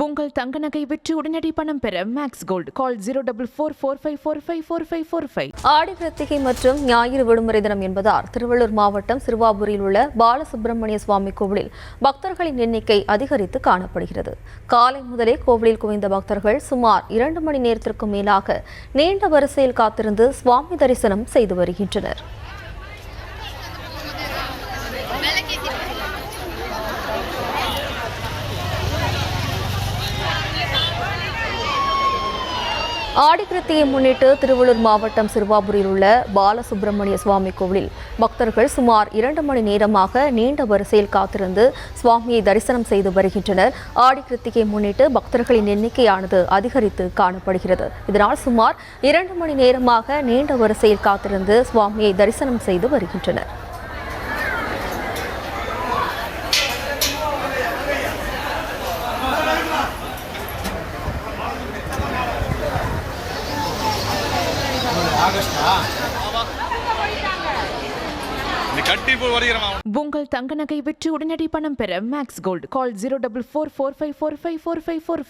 உங்கள் தங்க நகை விற்று உடனடி பணம் பெற மேக்ஸ் கோல்ட் கால் 04445454545. ஆடி கிருத்திகை மற்றும் ஞாயிறு விடுமுறை தினம் என்பதால் திருவள்ளூர் மாவட்டம் சிறுவாபுரியில் உள்ள பாலசுப்பிரமணிய சுவாமி கோவிலில் பக்தர்களின் எண்ணிக்கை அதிகரித்து காணப்படுகிறது. காலை முதலே கோவிலில் குவிந்த பக்தர்கள் சுமார் 2 மணி நேரத்திற்கும் மேலாக நீண்ட வரிசையில் காத்திருந்து சுவாமி தரிசனம் செய்து வருகின்றனர். ஆடி கிருத்தியை முன்னிட்டு திருவள்ளூர் மாவட்டம் சிறுவாபுரியில் உள்ள பாலசுப்பிரமணிய சுவாமி கோவிலில் பக்தர்கள் சுமார் 2 மணி நேரமாக நீண்ட வரிசையில் காத்திருந்து சுவாமியை தரிசனம் செய்து வருகின்றனர். ஆடி கிருத்திகை முன்னிட்டு பக்தர்களின் எண்ணிக்கையானது அதிகரித்து காணப்படுகிறது. இதனால் சுமார் 2 மணி நேரமாக நீண்ட வரிசையில் காத்திருந்து சுவாமியை தரிசனம் செய்து வருகின்றனர். உங்கள் தங்க நகை விற்று உடனடி பணம் பெற மேக்ஸ் கோல்ட் கால் 04445454545.